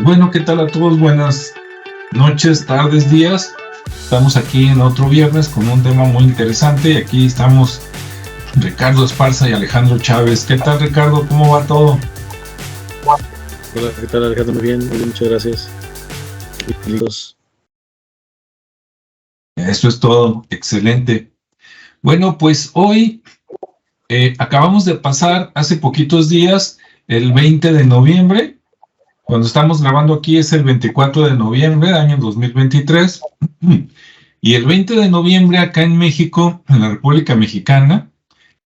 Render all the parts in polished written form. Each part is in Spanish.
Bueno, ¿qué tal a todos? Buenas noches, tardes, días. Estamos aquí en otro viernes con un tema muy interesante y aquí estamos Ricardo Esparza y Alejandro Chávez. ¿Qué tal, Ricardo? ¿Cómo va todo? Hola, ¿qué tal, Alejandro? Muy bien, muchas gracias. Listos. Eso es todo, excelente. Bueno, pues hoy acabamos de pasar hace poquitos días el 20 de noviembre. Cuando estamos grabando aquí es el 24 de noviembre, año 2023. Y el 20 de noviembre acá en México, en la República Mexicana,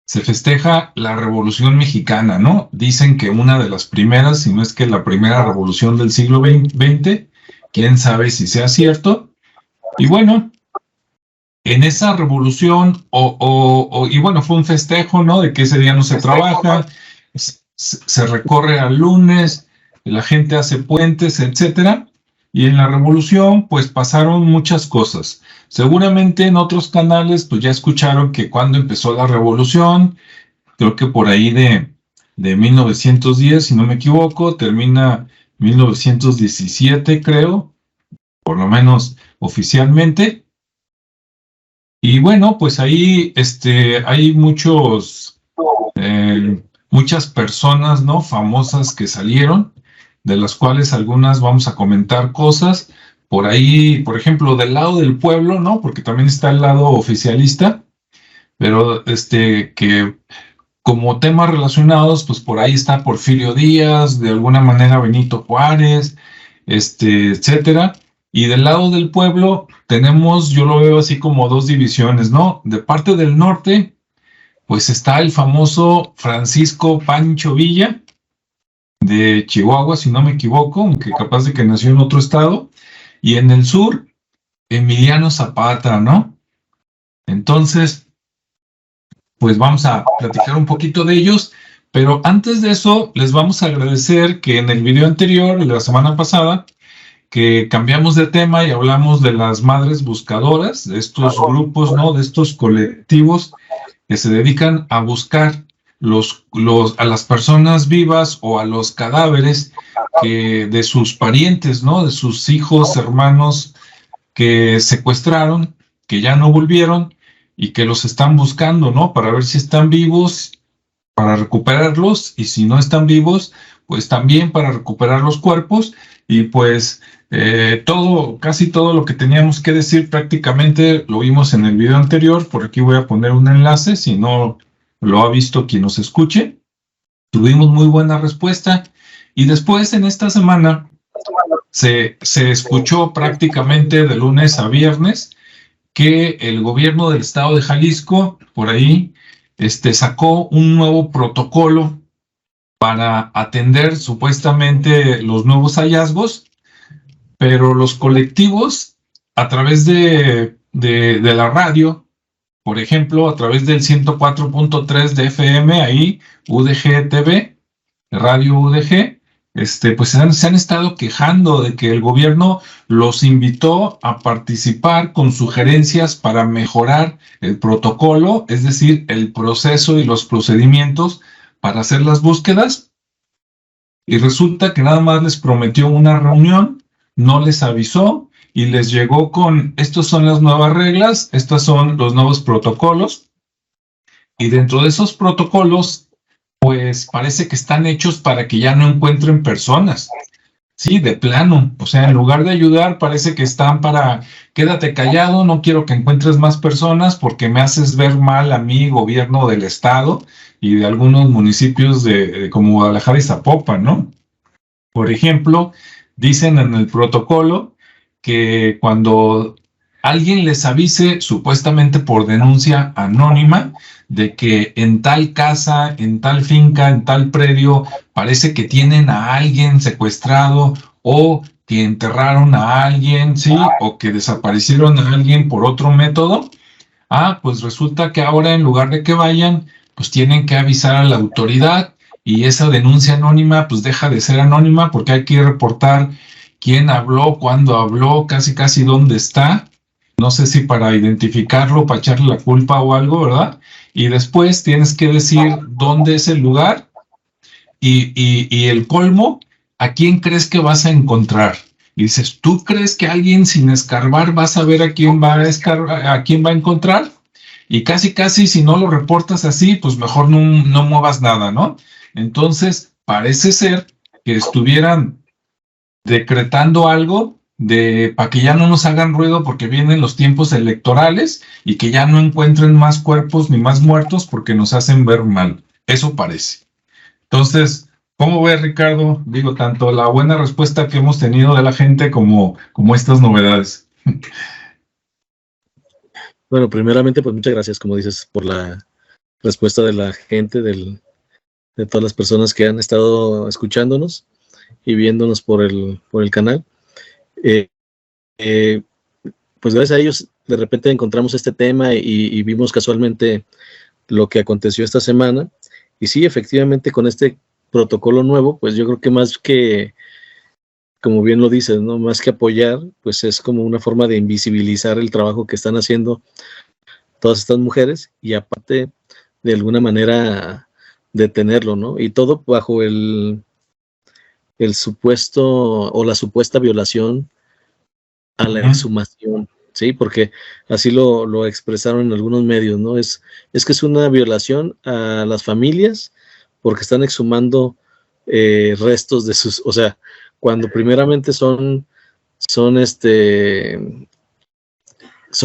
se festeja la Revolución Mexicana, ¿no? Dicen que una de las primeras, si no es que la primera revolución del siglo XX, quién sabe si sea cierto. Y bueno, en esa revolución, y bueno, fue un festejo, ¿no? De que ese día no se trabaja, se recorre al lunes, la gente hace puentes, etcétera. Y en la revolución, pues pasaron muchas cosas. Seguramente en otros canales, pues ya escucharon que cuando empezó la revolución, creo que por ahí de 1910, si no me equivoco, termina 1917, creo, por lo menos oficialmente. Y bueno, pues ahí hay muchas personas, ¿no? Famosas que salieron, de las cuales algunas vamos a comentar cosas. Por ahí, por ejemplo, del lado del pueblo, ¿no? Porque también está el lado oficialista, pero que como temas relacionados, pues por ahí está Porfirio Díaz, de alguna manera Benito Juárez, etcétera. Y del lado del pueblo tenemos, yo lo veo así como dos divisiones, ¿no? De parte del norte, pues está el famoso Francisco Pancho Villa, de Chihuahua, si no me equivoco, aunque capaz de que nació en otro estado. Y en el sur, Emiliano Zapata, ¿no? Entonces, pues vamos a platicar un poquito de ellos, pero antes de eso les vamos a agradecer que en el video anterior, de la semana pasada, que cambiamos de tema y hablamos de las madres buscadoras, de estos grupos, ¿no? De estos colectivos que se dedican a buscar a las personas vivas o a los cadáveres de sus parientes, ¿no? De sus hijos, hermanos que secuestraron, que ya no volvieron y que los están buscando, ¿no? Para ver si están vivos, para recuperarlos, y si no están vivos, pues también para recuperar los cuerpos. Y pues casi todo lo que teníamos que decir prácticamente lo vimos en el video anterior. Por aquí voy a poner un enlace, si no lo ha visto quien nos escuche. Tuvimos muy buena respuesta. Y después en esta semana se escuchó prácticamente de lunes a viernes que el gobierno del estado de Jalisco, por ahí, sacó un nuevo protocolo para atender supuestamente los nuevos hallazgos, pero los colectivos, a través de la radio, por ejemplo, a través del 104.3 de FM, ahí, UDG TV, Radio UDG, pues se han estado quejando de que el gobierno los invitó a participar con sugerencias para mejorar el protocolo, es decir, el proceso y los procedimientos para hacer las búsquedas, y resulta que nada más les prometió una reunión, no les avisó y les llegó con: estas son las nuevas reglas, estos son los nuevos protocolos, y dentro de esos protocolos pues parece que están hechos para que ya no encuentren personas. Sí, de plano. O sea, en lugar de ayudar, parece que están para: quédate callado, no quiero que encuentres más personas porque me haces ver mal a mí, gobierno del estado y de algunos municipios como Guadalajara y Zapopan, ¿no? Por ejemplo, dicen en el protocolo que cuando alguien les avise, supuestamente por denuncia anónima, de que en tal casa, en tal finca, en tal predio, parece que tienen a alguien secuestrado, o que enterraron a alguien, ¿sí? O que desaparecieron a alguien por otro método. Pues resulta que ahora, en lugar de que vayan, pues tienen que avisar a la autoridad, y esa denuncia anónima pues deja de ser anónima porque hay que reportar quién habló, cuándo habló, casi casi dónde está. No sé si para identificarlo, para echarle la culpa o algo, ¿verdad? Y después tienes que decir dónde es el lugar, y el colmo, ¿a quién crees que vas a encontrar? Y dices, ¿tú crees que alguien sin escarbar va a saber a quién va a escarbar, a quién va a encontrar? Y casi, si no lo reportas así, pues mejor no muevas nada, ¿no? Entonces, parece ser que estuvieran decretando algo para que ya no nos hagan ruido porque vienen los tiempos electorales y que ya no encuentren más cuerpos ni más muertos porque nos hacen ver mal. Eso parece. Entonces, ¿cómo ves, Ricardo? Digo, tanto la buena respuesta que hemos tenido de la gente como estas novedades. Bueno, primeramente, pues muchas gracias, como dices, por la respuesta de la gente, de todas las personas que han estado escuchándonos y viéndonos por el canal. Pues gracias a ellos, de repente encontramos este tema y vimos casualmente lo que aconteció esta semana. Y sí, efectivamente, con este protocolo nuevo, pues yo creo que más que, como bien lo dices, ¿no? Más que apoyar, pues es como una forma de invisibilizar el trabajo que están haciendo todas estas mujeres y aparte, de alguna manera, detenerlo, ¿no? Y todo bajo el supuesto o la supuesta violación a la exhumación, ¿sí? Porque así lo expresaron en algunos medios, ¿no? Es que es una violación a las familias porque están exhumando restos de sus, o sea, cuando primeramente son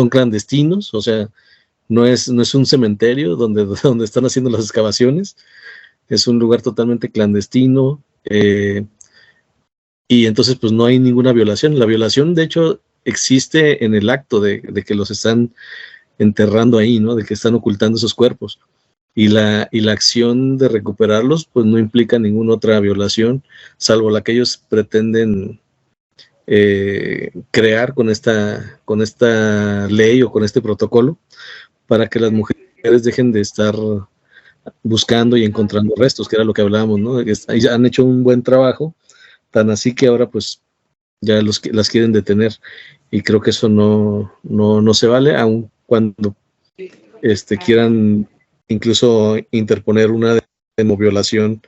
clandestinos, o sea, no es un cementerio donde están haciendo las excavaciones, es un lugar totalmente clandestino, y entonces pues no hay ninguna violación. La violación, de hecho, existe en el acto de que los están enterrando ahí, ¿no? De que están ocultando esos cuerpos. Y la acción de recuperarlos, pues no implica ninguna otra violación, salvo la que ellos pretenden crear con esta ley o con este protocolo, para que las mujeres dejen de estar buscando y encontrando restos, que era lo que hablábamos, ¿no? Han hecho un buen trabajo, tan así que ahora pues ya las quieren detener, y creo que eso no se vale, aun cuando quieran incluso interponer una violación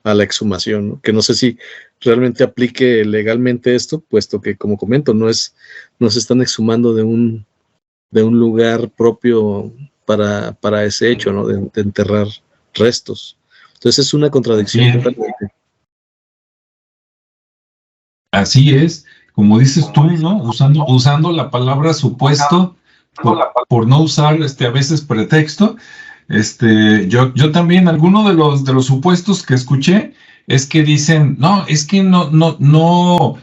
a la exhumación, ¿no? Que no sé si realmente aplique legalmente esto, puesto que, como comento, no se están exhumando de un lugar propio para ese hecho, ¿no? De enterrar restos. Entonces es una contradicción totalmente. Así es, como dices tú, ¿no? Usando la palabra supuesto por no usar a veces pretexto. Yo también, alguno de los supuestos que escuché es que dicen, no, es que no,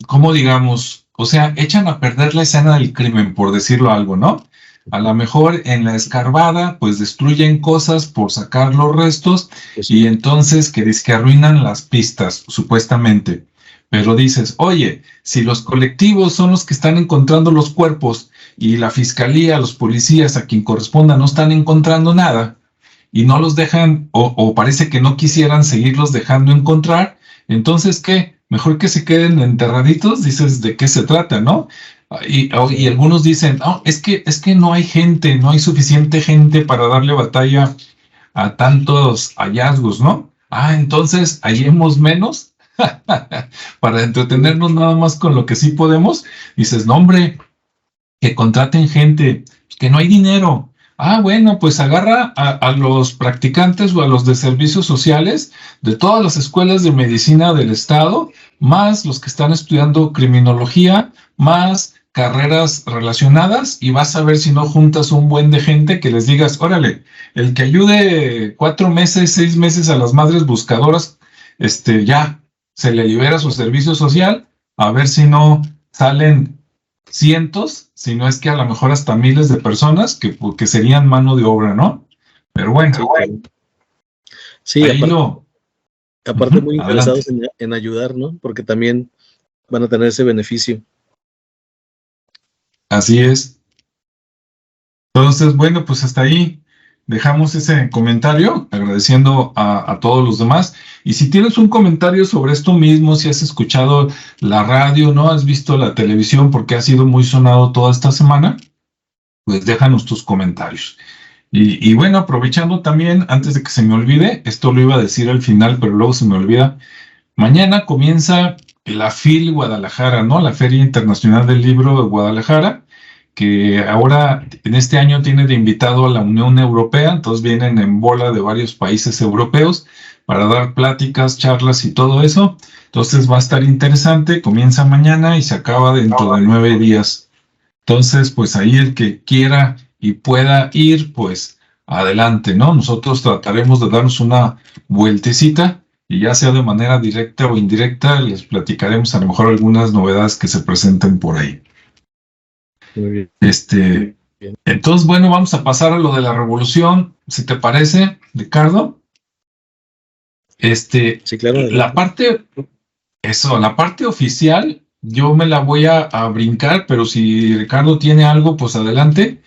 ¿cómo digamos? O sea, echan a perder la escena del crimen, por decirlo algo, ¿no? A lo mejor en la escarbada, pues destruyen cosas por sacar los restos y entonces que arruinan las pistas, supuestamente. Pero dices, oye, si los colectivos son los que están encontrando los cuerpos y la fiscalía, los policías, a quien corresponda, no están encontrando nada y no los dejan, o parece que no quisieran seguirlos dejando encontrar, entonces, ¿qué? Mejor que se queden enterraditos, dices, ¿de qué se trata, no? Y algunos dicen, no, es que no hay gente, no hay suficiente gente para darle batalla a tantos hallazgos, ¿no? Entonces, hallemos menos para entretenernos nada más con lo que sí podemos. Dices, no, hombre, que contraten gente, que no hay dinero. Bueno, pues agarra a los practicantes o a los de servicios sociales de todas las escuelas de medicina del estado, más los que están estudiando criminología, más carreras relacionadas, y vas a ver si no juntas un buen de gente que les digas, órale, el que ayude 4 meses, 6 meses a las madres buscadoras, ya se le libera su servicio social, a ver si no salen cientos, si no es que a lo mejor hasta miles de personas que serían mano de obra, ¿no? Pero bueno, sí, aparte muy interesados adelante. en ayudar, ¿no? Porque también van a tener ese beneficio. Así es. Entonces, bueno, pues hasta ahí dejamos ese comentario, agradeciendo a todos los demás. Y si tienes un comentario sobre esto mismo, si has escuchado la radio, no has visto la televisión porque ha sido muy sonado toda esta semana, pues déjanos tus comentarios. Y bueno, aprovechando también, antes de que se me olvide, esto lo iba a decir al final, pero luego se me olvida, Mañana comienza la FIL Guadalajara, ¿no? La Feria Internacional del Libro de Guadalajara, que ahora en este año tiene de invitado a la Unión Europea, entonces vienen en bola de varios países europeos para dar pláticas, charlas y todo eso. Entonces va a estar interesante, comienza mañana y se acaba dentro de 9 días. Entonces, pues ahí el que quiera y pueda ir, pues adelante, ¿no? Nosotros trataremos de darnos una vueltecita y ya sea de manera directa o indirecta, les platicaremos a lo mejor algunas novedades que se presenten por ahí. Muy bien. Bien. Entonces, bueno, vamos a pasar a lo de la revolución, si te parece, Ricardo. Sí, claro. La parte oficial, yo me la voy a brincar, pero si Ricardo tiene algo, pues adelante.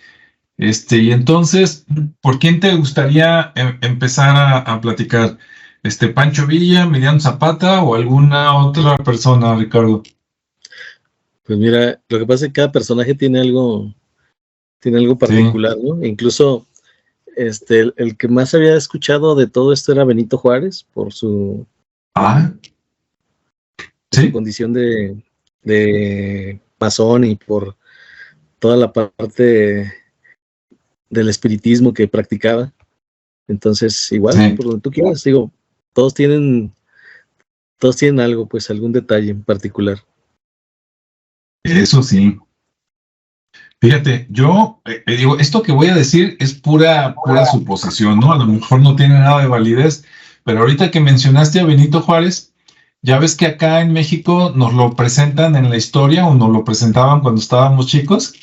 Y entonces, ¿por quién te gustaría empezar a platicar? ¿Pancho Villa, Emiliano Zapata o alguna otra persona, Ricardo? Pues mira, lo que pasa es que cada personaje tiene algo particular, Sí. ¿no? Incluso el que más había escuchado de todo esto era Benito Juárez, por su Sí. condición de masón y por toda la parte del espiritismo que practicaba. Entonces, igual, Sí. por donde tú quieras, digo, todos tienen algo, pues algún detalle en particular. Eso sí. Fíjate, yo digo, esto que voy a decir es pura suposición, ¿no? A lo mejor no tiene nada de validez, pero ahorita que mencionaste a Benito Juárez, ya ves que acá en México nos lo presentan en la historia o nos lo presentaban cuando estábamos chicos,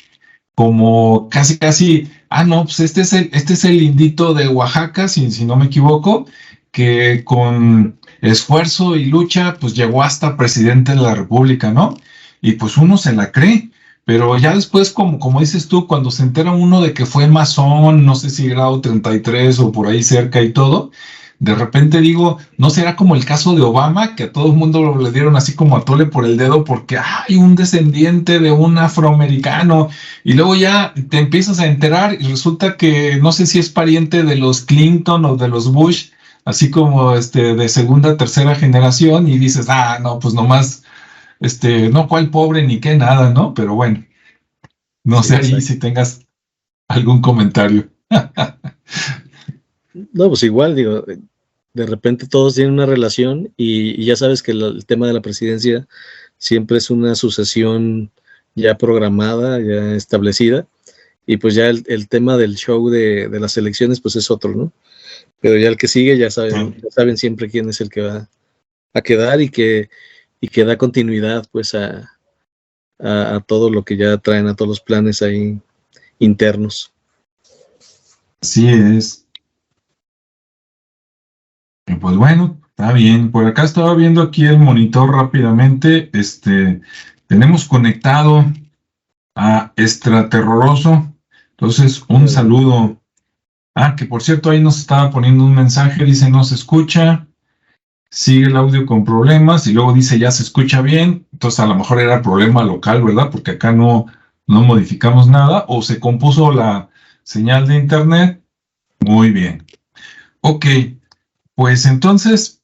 como casi, no, pues este es el indito de Oaxaca, si no me equivoco, que con esfuerzo y lucha, pues llegó hasta presidente de la República, ¿no? Y pues uno se la cree, pero ya después, como dices tú, cuando se entera uno de que fue masón, no sé si grado 33 o por ahí cerca y todo, de repente digo, ¿no será como el caso de Obama, que a todo el mundo le dieron así como a tole por el dedo porque hay un descendiente de un afroamericano? Y luego ya te empiezas a enterar y resulta que no sé si es pariente de los Clinton o de los Bush, así como de segunda, tercera generación, y dices, no, pues nomás, no, cuál pobre ni qué nada, ¿no? Pero bueno, no Sí, sé ahí exacto. si tengas algún comentario. No, pues igual, digo, de repente todos tienen una relación y ya sabes que el tema de la presidencia siempre es una sucesión ya programada, ya establecida, y pues ya el tema del show de las elecciones pues es otro, ¿no? Pero ya el que sigue ya saben siempre quién es el que va a quedar y que da continuidad pues a todo lo que ya traen, a todos los planes ahí internos. Así es. Pues bueno, está bien. Por acá estaba viendo aquí el monitor rápidamente. Tenemos conectado a Extraterroroso. Entonces, un saludo. Que por cierto, ahí nos estaba poniendo un mensaje, dice no se escucha, sigue el audio con problemas y luego dice ya se escucha bien. Entonces, a lo mejor era problema local, ¿verdad? Porque acá no modificamos nada o se compuso la señal de internet. Muy bien. Ok. Pues entonces,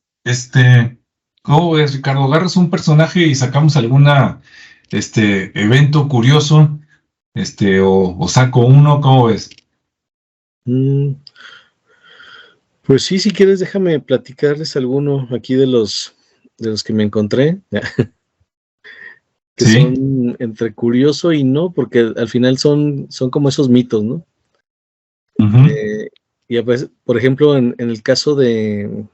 ¿cómo ves, Ricardo? Agarras un personaje y sacamos alguna, evento curioso, o saco uno, ¿cómo ves? Pues sí, si quieres, déjame platicarles alguno aquí de los que me encontré, que Sí. son entre curioso y no, porque al final son como esos mitos, ¿no? Ujú. Y pues, por ejemplo, en el caso de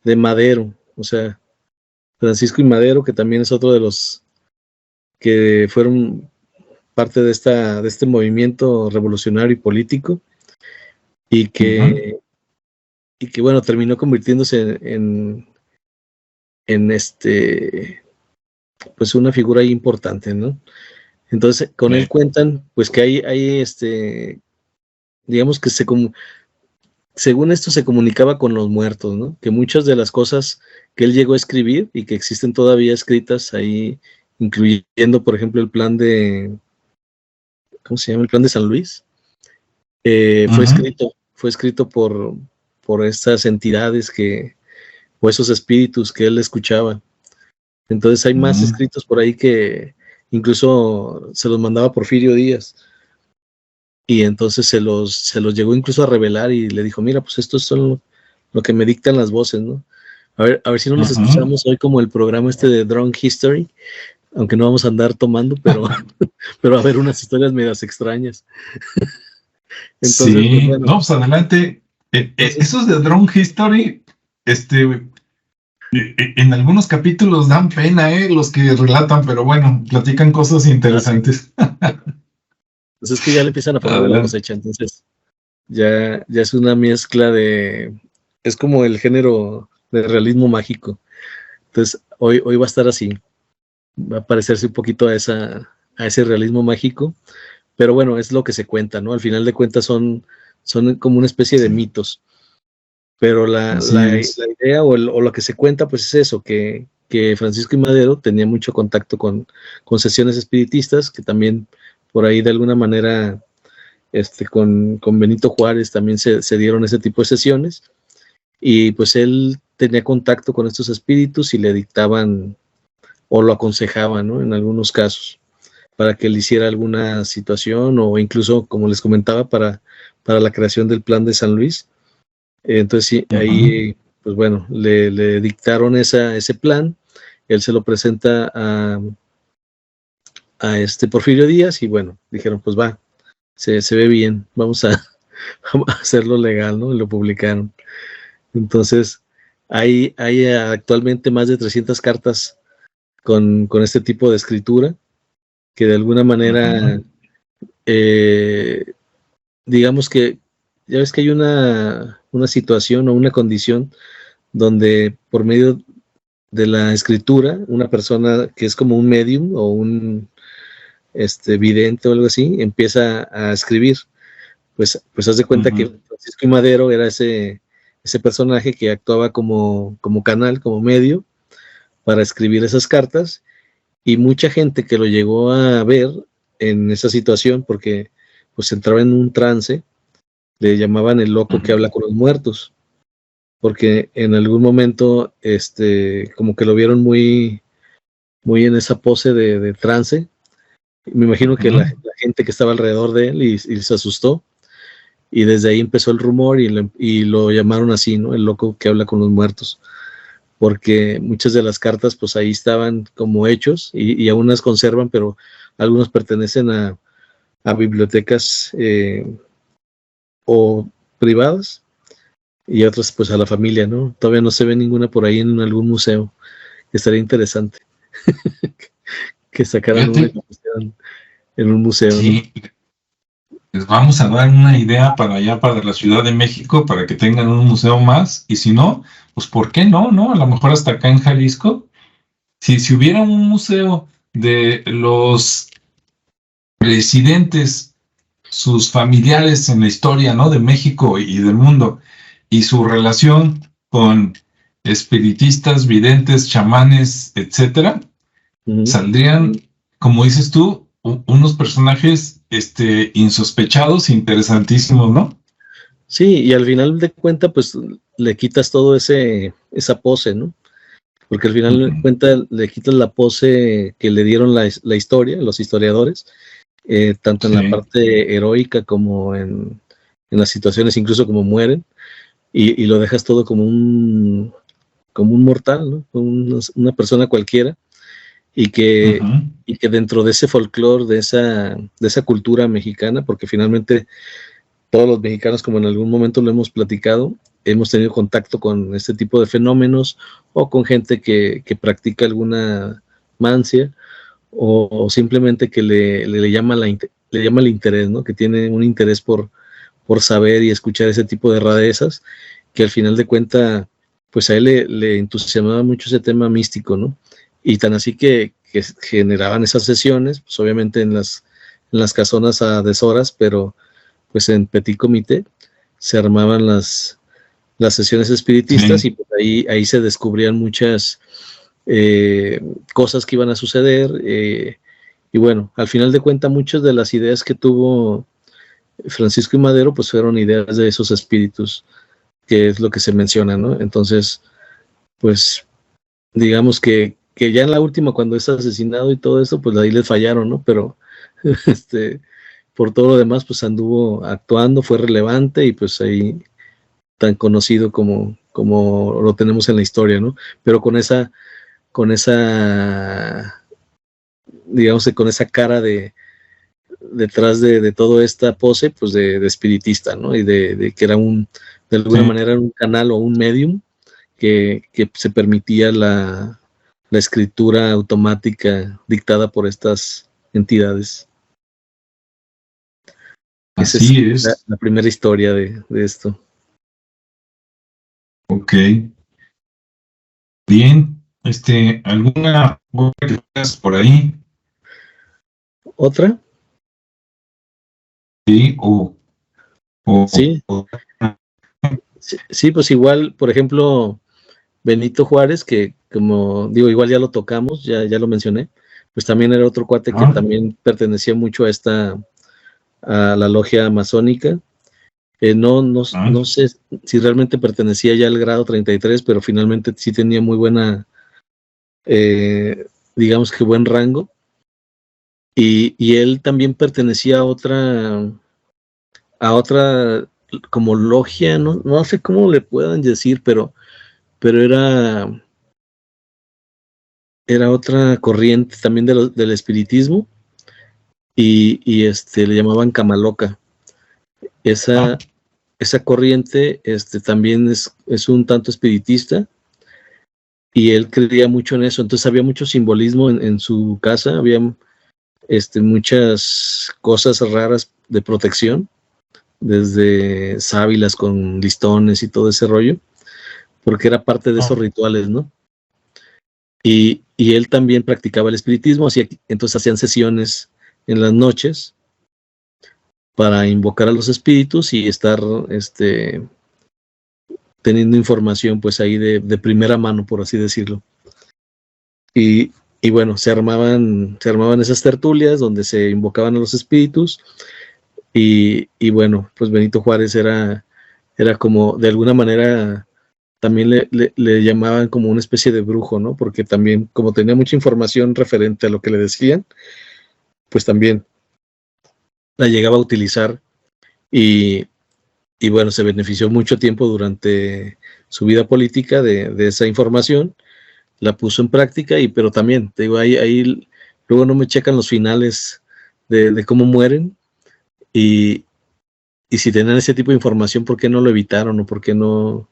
Madero, o sea, Francisco y Madero, que también es otro de los que fueron parte de este movimiento revolucionario y político, y Ujú. que, bueno, terminó convirtiéndose en pues una figura ahí importante, ¿no? Entonces, con él cuentan, pues que hay digamos que según esto se comunicaba con los muertos, ¿no? Que muchas de las cosas que él llegó a escribir y que existen todavía escritas ahí, incluyendo, por ejemplo, el plan ¿cómo se llama? El plan de San Luis, Ujú. fue escrito por estas entidades que, o esos espíritus que él escuchaba. Entonces hay más escritos por ahí que incluso se los mandaba Porfirio Díaz, y entonces se los llegó incluso a revelar y le dijo, mira, pues esto es lo que me dictan las voces, ¿no? A ver si no nos escuchamos hoy como el programa de Drunk History, aunque no vamos a andar tomando, pero a ver unas historias medias extrañas. Entonces, sí, pues, bueno, no, pues adelante. Esos de Drunk History, en algunos capítulos dan pena, los que relatan, pero bueno, platican cosas interesantes. Pues es que ya le empiezan a poner la cosecha, entonces ya es una mezcla es como el género de realismo mágico. Entonces hoy va a estar así, va a parecerse un poquito a ese realismo mágico, pero bueno, es lo que se cuenta, ¿no? Al final de cuentas son como una especie de mitos. Pero la idea o lo que se cuenta, pues es eso, que Francisco I. Madero tenía mucho contacto con sesiones espiritistas, que también por ahí de alguna manera con Benito Juárez también se dieron ese tipo de sesiones, y pues él tenía contacto con estos espíritus y le dictaban o lo aconsejaban, ¿no? En algunos casos, para que él hiciera alguna situación, o incluso, como les comentaba, para la creación del Plan de San Luis. Entonces sí, ahí, pues bueno, le dictaron ese plan, él se lo presenta a Porfirio Díaz, y bueno, dijeron, pues va, se ve bien, vamos a hacerlo legal, ¿no? Y lo publicaron. Entonces, hay actualmente más de 300 cartas con este tipo de escritura, que de alguna manera, digamos que, ya ves que hay una situación o una condición donde por medio de la escritura, una persona que es como un medium o un vidente o algo así, empieza a escribir. Pues haz de cuenta que Francisco I. Madero era ese personaje que actuaba como canal, como medio, para escribir esas cartas, y mucha gente que lo llegó a ver en esa situación, porque pues entraba en un trance, le llamaban el loco que habla con los muertos, porque en algún momento como que lo vieron muy en esa pose de trance. Me imagino que la gente que estaba alrededor de él y se asustó, y desde ahí empezó el rumor y lo llamaron así, ¿no? El loco que habla con los muertos, porque muchas de las cartas pues ahí estaban como hechos, y aún las conservan, pero algunos pertenecen a bibliotecas o privadas, y otras pues a la familia, ¿no? Todavía no se ve ninguna por ahí en algún museo. Estaría interesante que sacaran una exposición en un museo, sí, ¿no? Les vamos a dar una idea para allá, para la Ciudad de México, para que tengan un museo más, y si no, pues ¿por qué no? A lo mejor hasta acá en Jalisco, si hubiera un museo de los presidentes, sus familiares en la historia, ¿no? De México y del mundo, y su relación con espiritistas, videntes, chamanes, etcétera, saldrían, como dices tú, unos personajes insospechados, interesantísimos, ¿no? Sí, y al final de cuentas, pues le quitas todo esa pose, ¿no? Porque al final de cuentas le quitas la pose que le dieron la historia, los historiadores, tanto en la parte heroica como en las situaciones, incluso como mueren, y lo dejas todo como un mortal, ¿no? Como una persona cualquiera, y que dentro de ese folclore, de esa cultura mexicana, porque finalmente todos los mexicanos, como en algún momento lo hemos platicado, hemos tenido contacto con este tipo de fenómenos, o con gente que practica alguna mancia, o simplemente que le llama el interés, ¿no? Que tiene un interés por saber y escuchar ese tipo de rarezas, que al final de cuentas, pues a él le entusiasmaba mucho ese tema místico, ¿no? Y tan así que generaban esas sesiones, pues obviamente en las casonas a deshoras, pero pues en petit comité se armaban las sesiones espiritistas, y pues ahí se descubrían muchas cosas que iban a suceder, y bueno, al final de cuentas muchas de las ideas que tuvo Francisco I. Madero pues fueron ideas de esos espíritus, que es lo que se menciona, ¿no? Entonces, pues digamos que ya en la última, cuando es asesinado y todo eso, pues ahí les fallaron, ¿no? Pero por todo lo demás, pues anduvo actuando, fue relevante y pues ahí tan conocido como lo tenemos en la historia, ¿no? Pero con esa, digamos, con esa cara detrás de toda esta pose, pues de espiritista, ¿no? Y de que era de alguna manera un canal o un medium que se permitía la escritura automática dictada por estas entidades. Así Esa es la primera historia de esto. Ok. Bien. ¿Alguna otra que tengas por ahí? ¿Otra? Sí, Sí. Sí, pues igual, por ejemplo, Benito Juárez, que como digo, igual ya lo tocamos, ya lo mencioné, pues también era otro cuate que también pertenecía mucho a la logia masónica. No sé si realmente pertenecía ya al grado 33, pero finalmente sí tenía muy buena, digamos que buen rango. Y él también pertenecía a otra como logia, no sé cómo le puedan decir, pero era otra corriente también del espiritismo y le llamaban Camaloca. Esa corriente también es un tanto espiritista y él creía mucho en eso, entonces había mucho simbolismo en su casa, había muchas cosas raras de protección, desde sábilas con listones y todo ese rollo, porque era parte de esos rituales, ¿no? Y él también practicaba el espiritismo, entonces hacían sesiones en las noches para invocar a los espíritus y estar teniendo información pues ahí de primera mano, por así decirlo. Y bueno, se armaban esas tertulias donde se invocaban a los espíritus y bueno, pues Benito Juárez era como, de alguna manera, también le llamaban como una especie de brujo, ¿no? Porque también, como tenía mucha información referente a lo que le decían, pues también la llegaba a utilizar y bueno, se benefició mucho tiempo durante su vida política de esa información, la puso en práctica, pero también, te digo, ahí luego no me checan los finales de cómo mueren y si tenían ese tipo de información, ¿por qué no lo evitaron o por qué no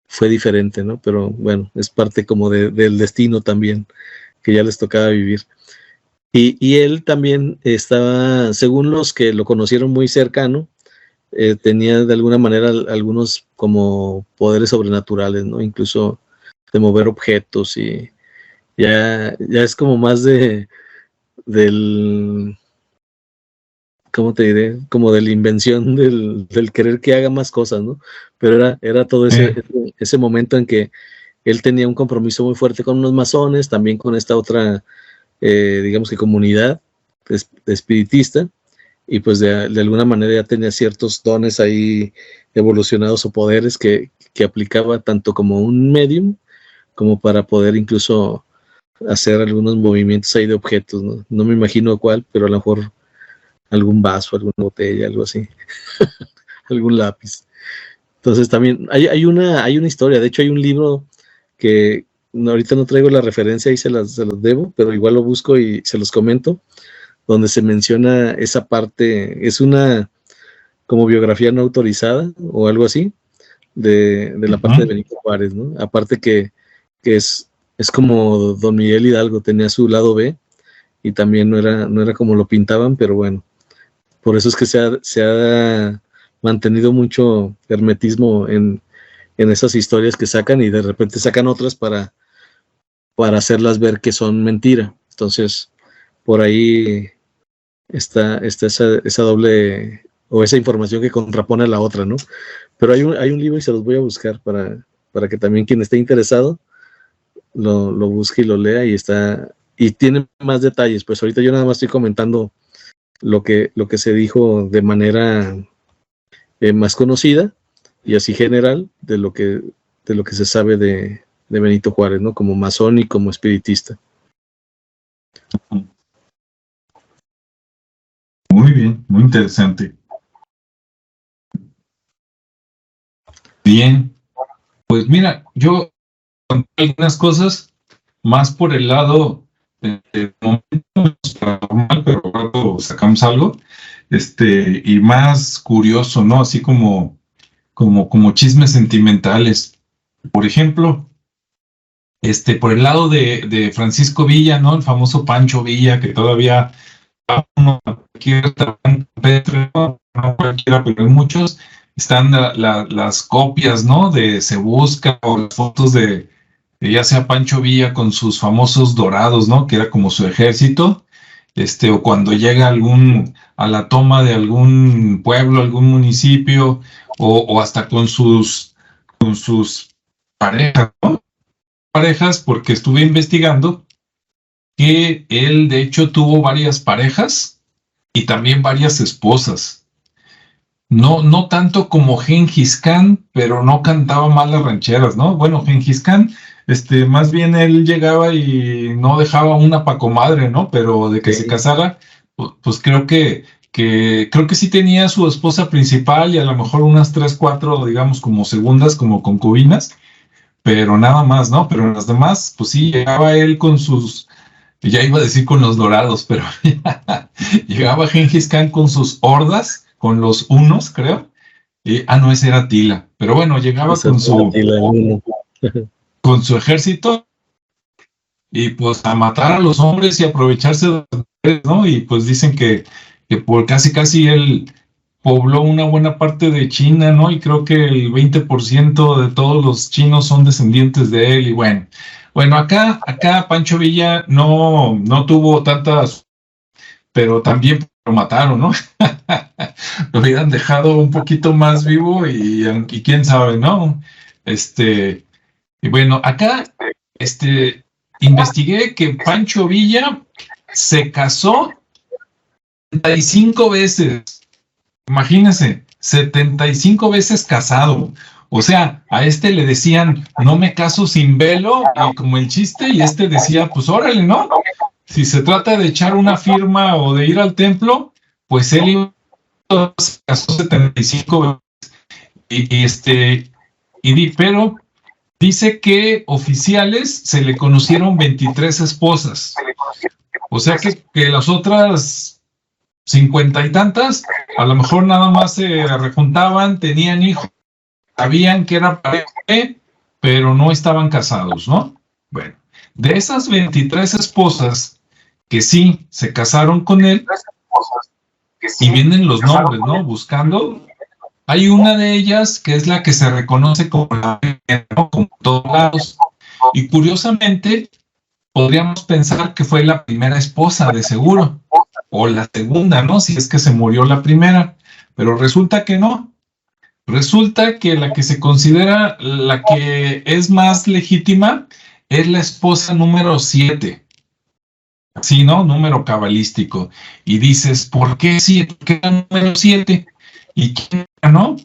fue diferente, ¿no? Pero bueno, es parte como del destino también, que ya les tocaba vivir. Y él también estaba, según los que lo conocieron muy cercano, tenía de alguna manera algunos como poderes sobrenaturales, ¿no? Incluso de mover objetos y ya es como más del, ¿cómo te diré? Como de la invención del querer que haga más cosas, ¿no? Pero era todo ese momento en que él tenía un compromiso muy fuerte con los masones, también con esta otra, digamos que comunidad espiritista, y pues de alguna manera ya tenía ciertos dones ahí evolucionados o poderes que aplicaba tanto como un medium, como para poder incluso hacer algunos movimientos ahí de objetos, ¿no? No me imagino cuál, pero a lo mejor algún vaso, alguna botella, algo así, algún lápiz. Entonces también hay una historia, de hecho hay un libro que ahorita no traigo la referencia y se los debo, pero igual lo busco y se los comento, donde se menciona esa parte, es una como biografía no autorizada o algo así, de la parte de Benito Juárez, ¿no? Aparte que es como Don Miguel Hidalgo, tenía su lado B y también no era como lo pintaban, pero bueno, por eso es que se ha mantenido mucho hermetismo en esas historias que sacan y de repente sacan otras para hacerlas ver que son mentira. Entonces, por ahí está esa doble o esa información que contrapone a la otra, ¿no? Pero hay un libro y se los voy a buscar para que también quien esté interesado lo busque y lo lea y tiene más detalles. Pues ahorita yo nada más estoy comentando lo que se dijo de manera más conocida y así general de lo que se sabe de de Benito Juárez, ¿no? Como masón y como espiritista. Muy bien, muy interesante. Bien, pues mira, yo conté algunas cosas más por el lado de momento paranormal, pero luego sacamos algo, y más curioso, ¿no? Así como chismes sentimentales. Por ejemplo, por el lado de Francisco Villa, ¿no? El famoso Pancho Villa, que todavía uno cualquiera, no cualquiera, pero hay muchos, están las copias, ¿no? De Se Busca, o las fotos de ya sea Pancho Villa con sus famosos dorados, ¿no? Que era como su ejército, o cuando llega a la toma de algún pueblo, algún municipio, o hasta con sus parejas, ¿no? Parejas, porque estuve investigando que él de hecho tuvo varias parejas y también varias esposas. No tanto como Gengis Khan, pero no cantaba mal las rancheras, ¿no? Bueno, Gengis Khan, más bien él llegaba y no dejaba una pa' comadre, ¿no? Pero de que se casara, pues creo que sí tenía su esposa principal y a lo mejor unas 3, 4, digamos, como segundas, como concubinas, pero nada más, ¿no? Pero en las demás, pues sí, llegaba él con sus, ya iba a decir con los dorados, pero llegaba Gengis Khan con sus hordas, con los hunos, creo. No, ese era Tila. Pero bueno, llegaba con su ejército y pues a matar a los hombres y aprovecharse de las mujeres, ¿no? Y pues dicen que por casi él pobló una buena parte de China, ¿no? Y creo que el 20% de todos los chinos son descendientes de él. Y bueno, acá Pancho Villa no tuvo tantas, pero también lo mataron, ¿no? Lo hubieran dejado un poquito más vivo y quién sabe, ¿no? Y bueno, acá, investigué que Pancho Villa se casó 75 veces. Imagínense, 75 veces casado. O sea, a le decían, no me caso sin velo, y como el chiste, y decía, pues órale, ¿no? Si se trata de echar una firma o de ir al templo, pues él se casó 75 veces. Pero dice que oficiales se le conocieron 23 esposas. O sea que las otras 50 y tantas, a lo mejor nada más se rejuntaban, tenían hijos, sabían que era pareja, pero no estaban casados, ¿no? Bueno, de esas 23 esposas que sí se casaron con él, y vienen los nombres, ¿no? Buscando, hay una de ellas que es la que se reconoce como la primera, ¿no? Como todos lados. Y curiosamente, podríamos pensar que fue la primera esposa, de seguro, o la segunda, ¿no? Si es que se murió la primera, pero resulta que no. Resulta que la que se considera la que es más legítima es la esposa número 7. Así, ¿no? Número cabalístico. Y dices, ¿por qué 7? ¿Por qué el número 7? ¿Y quién ganó?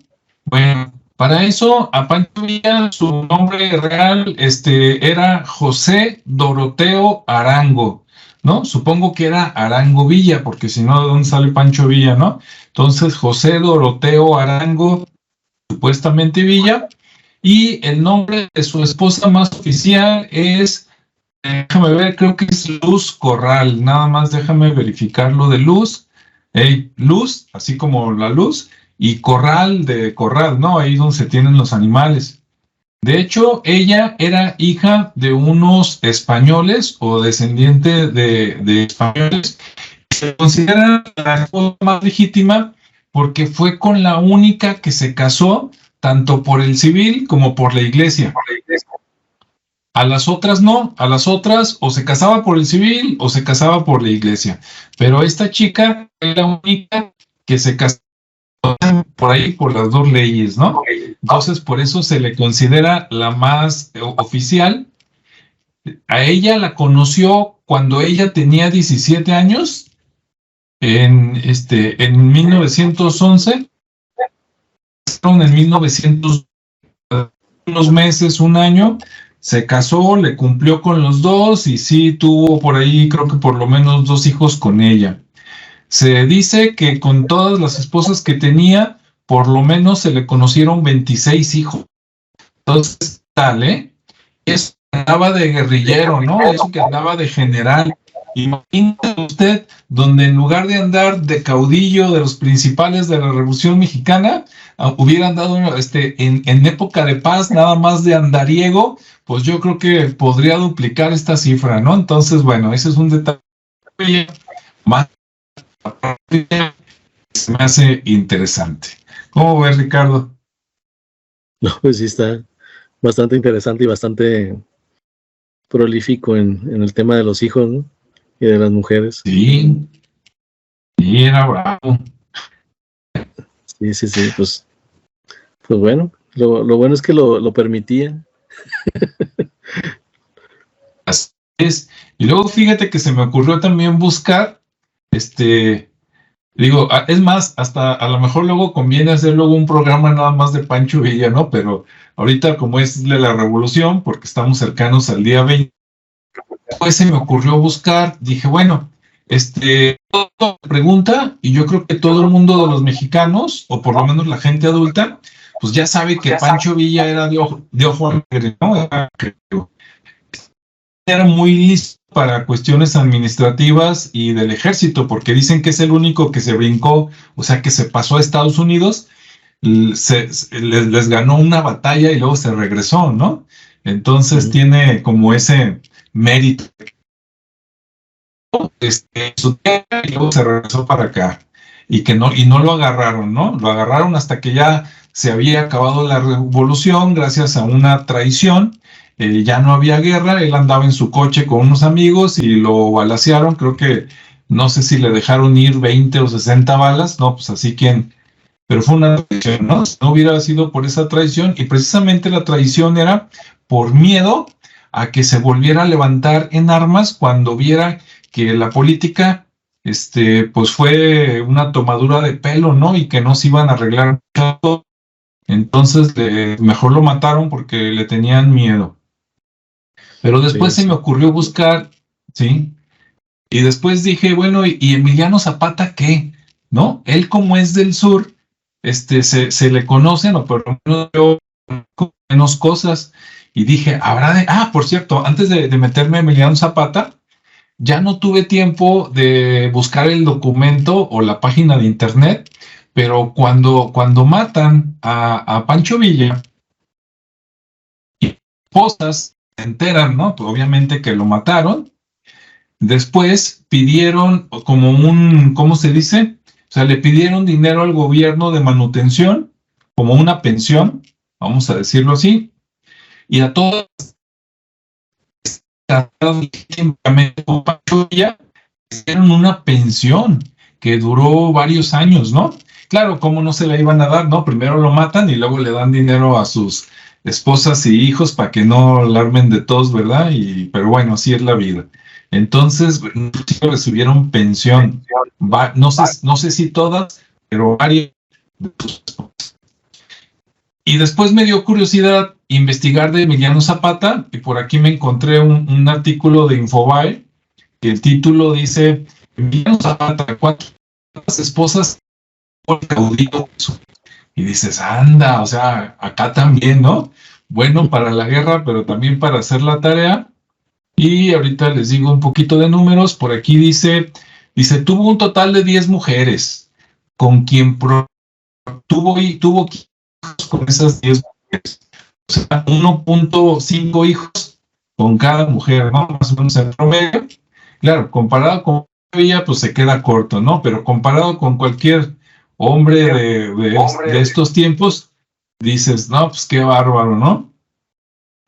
Bueno, para eso, a Pancho Villa, su nombre real era José Doroteo Arango, ¿no? Supongo que era Arango Villa, porque si no, ¿de dónde sale Pancho Villa, no? Entonces, José Doroteo Arango, supuestamente Villa, y el nombre de su esposa más oficial es, déjame ver, creo que es Luz Corral, nada más déjame verificar lo de Luz, Luz, así como la luz, y corral de corral, ¿no? Ahí donde se tienen los animales. De hecho, ella era hija de unos españoles o descendiente de españoles. Se considera la esposa más legítima porque fue con la única que se casó tanto por el civil como por la iglesia. A las otras no, a las otras o se casaba por el civil o se casaba por la iglesia. Pero esta chica era la única que se casó por ahí por las dos leyes, ¿no? Entonces, por eso se le considera la más oficial. A ella la conoció cuando ella tenía 17 años, en 1911, en 1900, unos meses, un año, se casó, le cumplió con los dos y sí tuvo por ahí, creo que por lo menos 2 hijos con ella. Se dice que con todas las esposas que tenía, por lo menos se le conocieron 26 hijos. Entonces, tal, ¿eh? Eso que andaba de guerrillero, ¿no? Eso que andaba de general. Imagínate usted, donde en lugar de andar de caudillo de los principales de la Revolución Mexicana, hubieran dado en época de paz nada más de andariego, pues yo creo que podría duplicar esta cifra, ¿no? Entonces, bueno, ese es un detalle más que se me hace interesante. ¿Cómo ves, Ricardo? No, pues sí está bastante interesante y bastante prolífico en el tema de los hijos, ¿no? Y de las mujeres. Sí, sí, era bravo. Sí, pues bueno, lo bueno es que lo permitía. Así es. Y luego fíjate que se me ocurrió también buscar, digo, es más, hasta a lo mejor luego conviene hacer luego un programa nada más de Pancho Villa, ¿no? Pero ahorita como es de la revolución, porque estamos cercanos al día 20, pues se me ocurrió buscar, dije, bueno, todo pregunta, y yo creo que todo el mundo de los mexicanos, o por lo menos la gente adulta, pues ya sabe que Pancho Villa era de ojo alegre, ¿no? Era muy listo para cuestiones administrativas y del ejército, porque dicen que es el único que se brincó, o sea, que se pasó a Estados Unidos, les ganó una batalla y luego se regresó, ¿no? Entonces tiene como ese mérito, su tierra y luego se regresó para acá. Y no lo agarraron, ¿no? Lo agarraron hasta que ya se había acabado la revolución gracias a una traición. Ya no había guerra, él andaba en su coche con unos amigos y lo balacearon, creo que no sé si le dejaron ir 20 o 60 balas, no, pues así quien, pero fue una traición, ¿no? Si no hubiera sido por esa traición, y precisamente la traición era por miedo a que se volviera a levantar en armas cuando viera que la política, pues fue una tomadura de pelo, ¿no? Y que no se iban a arreglar todo. Entonces, mejor lo mataron porque le tenían miedo. Pero después se me ocurrió buscar, ¿sí? Y después dije, bueno, ¿y Emiliano Zapata qué? ¿No? Él como es del sur, se le conocen, o por lo menos yo menos cosas. Y dije, por cierto, antes de meterme a Emiliano Zapata, ya no tuve tiempo de buscar el documento o la página de internet, pero cuando matan a Pancho Villa, y esposas se enteran, ¿no? Pues obviamente que lo mataron. Después pidieron como ¿cómo se dice? O sea, le pidieron dinero al gobierno de manutención, como una pensión, vamos a decirlo así, y a todas hicieron una pensión que duró varios años, ¿no? Claro, ¿cómo no se la iban a dar, no? Primero lo matan y luego le dan dinero a sus esposas y hijos para que no alarmen de todos, ¿verdad? Pero bueno, así es la vida. Entonces, recibieron pensión. No sé si todas, pero varias. Y después me dio curiosidad investigar de Emiliano Zapata, y por aquí me encontré un artículo de Infobae, que el título dice, Emiliano Zapata, ¿cuántas esposas por caudillo? Y dices, anda, o sea, acá también, ¿no? Bueno para la guerra, pero también para hacer la tarea. Y ahorita les digo un poquito de números. Por aquí dice, tuvo un total de 10 mujeres, con quien tuvo hijos con esas 10 mujeres. O sea, 1.5 hijos con cada mujer, ¿no? Más o menos en promedio. Claro, comparado con ella, pues se queda corto, ¿no? Pero comparado con cualquier hombre de estos tiempos, dices, no, pues qué bárbaro, ¿no?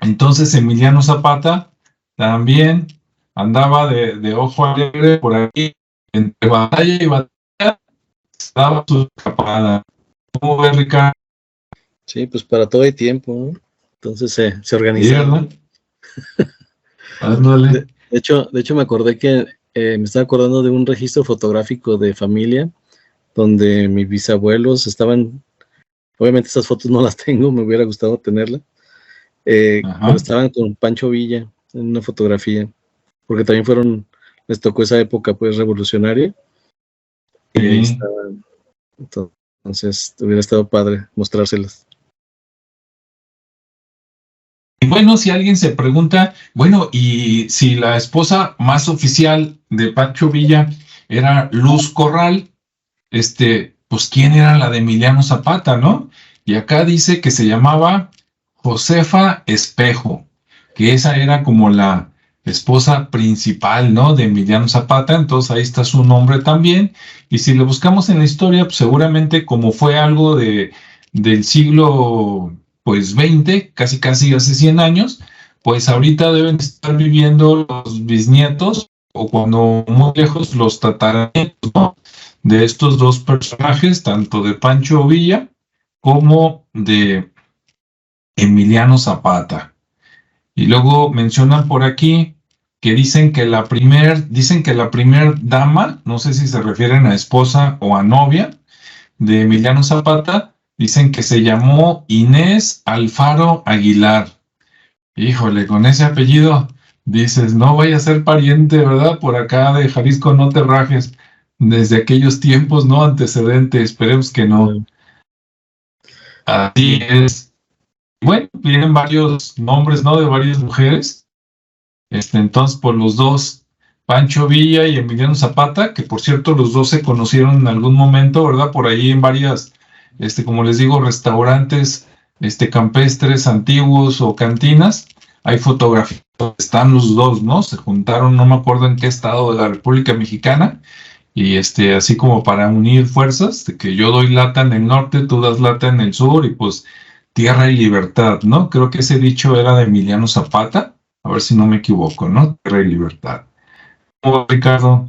Entonces Emiliano Zapata también andaba de ojo alegre por ahí, entre batalla y batalla, daba su escapada. ¿Cómo ves, Ricardo? Sí, pues para todo hay tiempo, ¿no? Entonces se organizaron. De hecho, me acordé que me estaba acordando de un registro fotográfico de familia donde mis bisabuelos estaban, obviamente estas fotos no las tengo, me hubiera gustado tenerlas, cuando estaban con Pancho Villa en una fotografía, porque también les tocó esa época pues revolucionaria, y ahí estaban. Entonces hubiera estado padre mostrárselas. Y bueno, si alguien se pregunta, bueno, y si la esposa más oficial de Pancho Villa era Luz Corral, pues quién era la de Emiliano Zapata, ¿no? Y acá dice que se llamaba Josefa Espejo, que esa era como la esposa principal, ¿no? De Emiliano Zapata, entonces ahí está su nombre también. Y si lo buscamos en la historia, pues seguramente como fue algo del siglo, pues 20, casi casi hace 100 años, pues ahorita deben estar viviendo los bisnietos o cuando muy lejos los tataranietos, ¿no? De estos dos personajes, tanto de Pancho Villa como de Emiliano Zapata. Y luego mencionan por aquí que dicen que la primer dama, no sé si se refieren a esposa o a novia de Emiliano Zapata, dicen que se llamó Inés Alfaro Aguilar. Híjole, con ese apellido dices, no vaya a ser pariente, ¿verdad? Por acá de Jalisco, no te rajes. Desde aquellos tiempos, ¿no? Antecedentes, esperemos que no. Así es. Bueno, vienen varios nombres, ¿no? De varias mujeres. Entonces, por los dos, Pancho Villa y Emiliano Zapata, que por cierto, los dos se conocieron en algún momento, ¿verdad? Por ahí en varias, como les digo, restaurantes, campestres, antiguos o cantinas. Hay fotografías, están los dos, ¿no? Se juntaron, no me acuerdo en qué estado de la República Mexicana, y así como para unir fuerzas, de que yo doy lata en el norte, tú das lata en el sur, y pues tierra y libertad, ¿no? Creo que ese dicho era de Emiliano Zapata, a ver si no me equivoco, ¿no? Tierra y libertad. ¿Cómo va, Ricardo?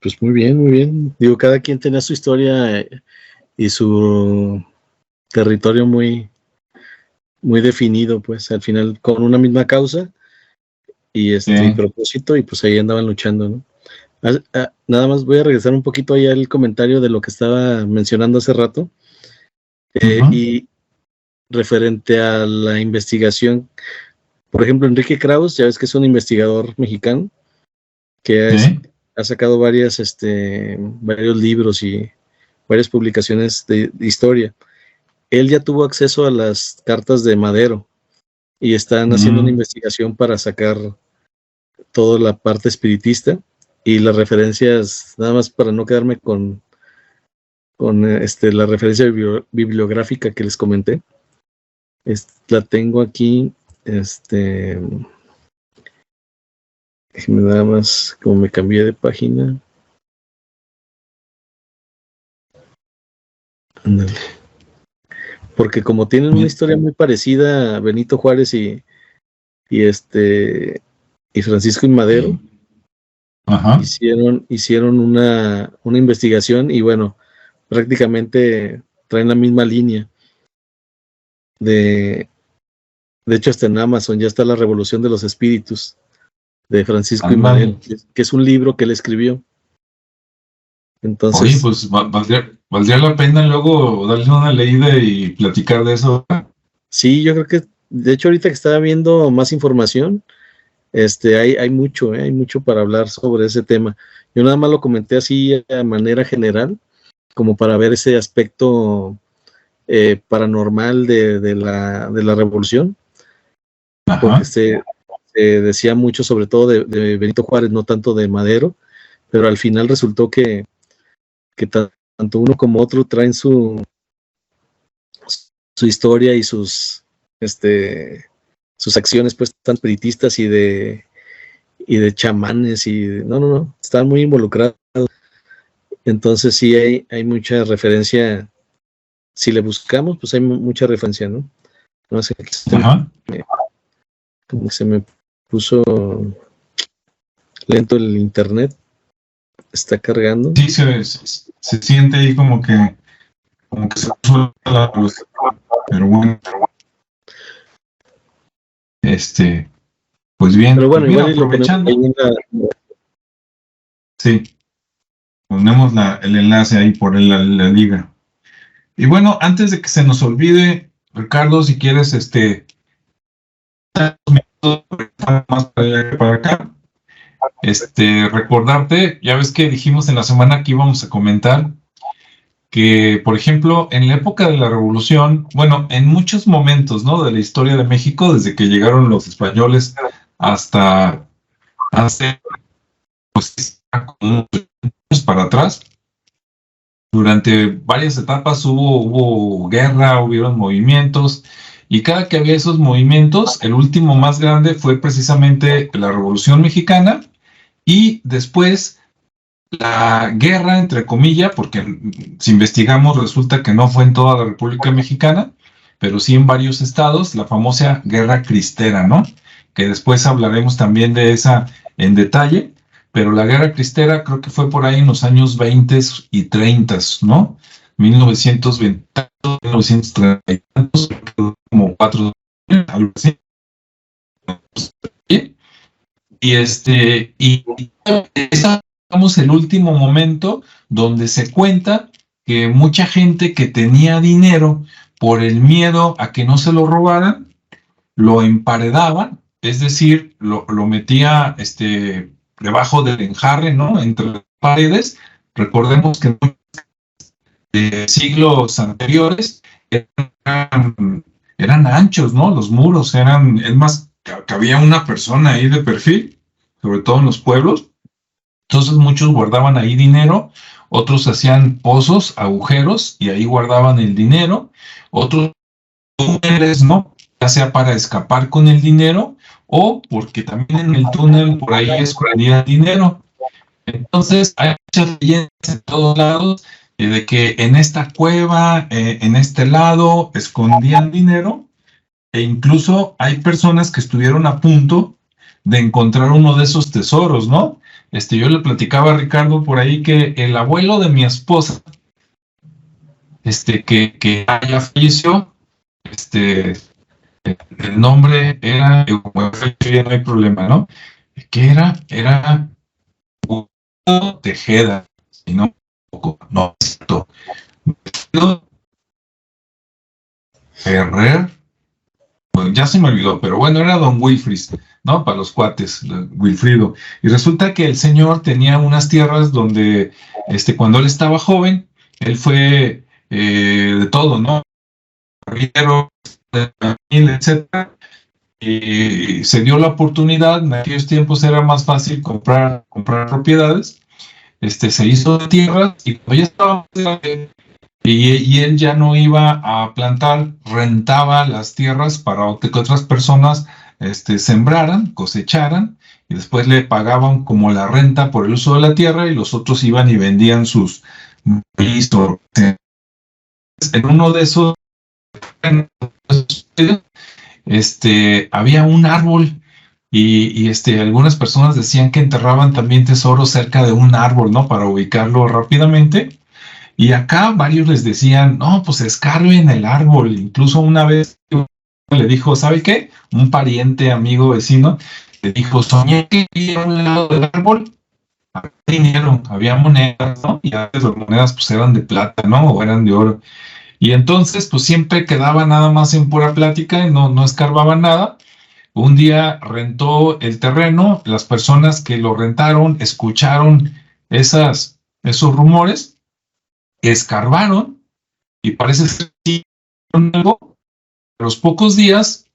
Pues muy bien, muy bien. Digo, cada quien tenía su historia y su territorio muy, muy definido, pues al final con una misma causa y y propósito, y pues ahí andaban luchando, ¿no? Nada más voy a regresar un poquito ahí al comentario de lo que estaba mencionando hace rato, y referente a la investigación, por ejemplo, Enrique Krauss, ya ves que es un investigador mexicano que ha sacado varios libros y varias publicaciones de historia. Él ya tuvo acceso a las cartas de Madero y están haciendo una investigación para sacar toda la parte espiritista y las referencias, nada más para no quedarme con la referencia bibliográfica que les comenté. La tengo aquí, déjenme nada más, como me cambié de página. Ándale. Porque como tienen una historia muy parecida a Benito Juárez y Francisco y Madero, hicieron una investigación y bueno, prácticamente traen la misma línea. De hecho, hasta en Amazon ya está La Revolución de los Espíritus de Francisco y Madero, que es un libro que él escribió. Entonces, oye, pues valdría la pena luego darle una leída y platicar de eso. Sí, yo creo que, de hecho, ahorita que estaba viendo más información, hay mucho para hablar sobre ese tema. Yo nada más lo comenté así de manera general, como para ver ese aspecto paranormal de la revolución, porque se decía mucho sobre todo de Benito Juárez, no tanto de Madero, pero al final resultó que tanto uno como otro traen su historia y sus acciones pues tan espiritistas y de chamanes no, están muy involucrados. Entonces sí hay mucha referencia. Si le buscamos, pues hay mucha referencia, ¿no? No sé, como se me puso lento el internet. Está cargando. Sí, se siente ahí como que se puso la luz. Pero bueno. Pues bien. Pero bueno, pues igual aprovechando. Sí. Ponemos el enlace ahí por la liga. Y bueno, antes de que se nos olvide, Ricardo, si quieres, más para allá que para acá. Recordarte, ya ves que dijimos en la semana que íbamos a comentar que, por ejemplo, en la época de la Revolución, bueno, en muchos momentos, ¿no? De la historia de México, desde que llegaron los españoles hasta hace, pues, como unos años para atrás, durante varias etapas hubo guerra, hubieron movimientos, y cada que había esos movimientos, el último más grande fue precisamente la Revolución Mexicana, y después la guerra, entre comillas, porque si investigamos resulta que no fue en toda la República Mexicana, pero sí en varios estados, la famosa Guerra Cristera, ¿no? Que después hablaremos también de esa en detalle, pero la Guerra Cristera creo que fue por ahí en los años 20 y 30, ¿no? 1920, 1930 y tantos, como 4 años, algo así. Y esa digamos, el último momento donde se cuenta que mucha gente que tenía dinero por el miedo a que no se lo robaran, lo emparedaban, es decir, lo metía debajo del enjarre, ¿no? Entre las paredes. Recordemos que en siglos anteriores eran anchos, ¿no? Los muros eran, es más, cabía una persona ahí de perfil, sobre todo en los pueblos. Entonces muchos guardaban ahí dinero, otros hacían pozos, agujeros, y ahí guardaban el dinero, otros túneles, ¿no? Ya sea para escapar con el dinero o porque también en el túnel por ahí escondían dinero. Entonces hay muchas leyendas en todos lados de que en esta cueva, en este lado, escondían dinero, e incluso hay personas que estuvieron a punto de encontrar uno de esos tesoros, ¿no? Yo le platicaba a Ricardo por ahí que el abuelo de mi esposa, que ya falleció, el nombre era, como ya no hay problema, ¿no? ¿Qué era? Era Hugo Tejeda, si no, no, Ferrer, pues ya se me olvidó, pero bueno, era don Wilfrid, ¿no? Para los cuates, Wilfrido. Y resulta que el señor tenía unas tierras donde, cuando él estaba joven, él fue de todo, ¿no? Arriero, etcétera. Y se dio la oportunidad, en aquellos tiempos era más fácil comprar propiedades, se hizo de tierras y cuando ya estaba y él ya no iba a plantar, rentaba las tierras para que otras personas sembraran, cosecharan, y después le pagaban como la renta por el uso de la tierra, y los otros iban y vendían sus maíz. En uno de esos, había un árbol, y algunas personas decían que enterraban también tesoros cerca de un árbol, ¿no? Para ubicarlo rápidamente. Y acá varios les decían, no, pues escarben el árbol. Incluso una vez le dijo, ¿sabe qué? Un pariente, amigo, vecino, le dijo, soñé que a un lado del árbol había dinero, había monedas, ¿no? Y antes las monedas pues eran de plata, ¿no? O eran de oro. Y entonces pues siempre quedaba nada más en pura plática y no escarbaba nada. Un día rentó el terreno, las personas que lo rentaron escucharon esos rumores, escarbaron y parece ser que algo. A los pocos días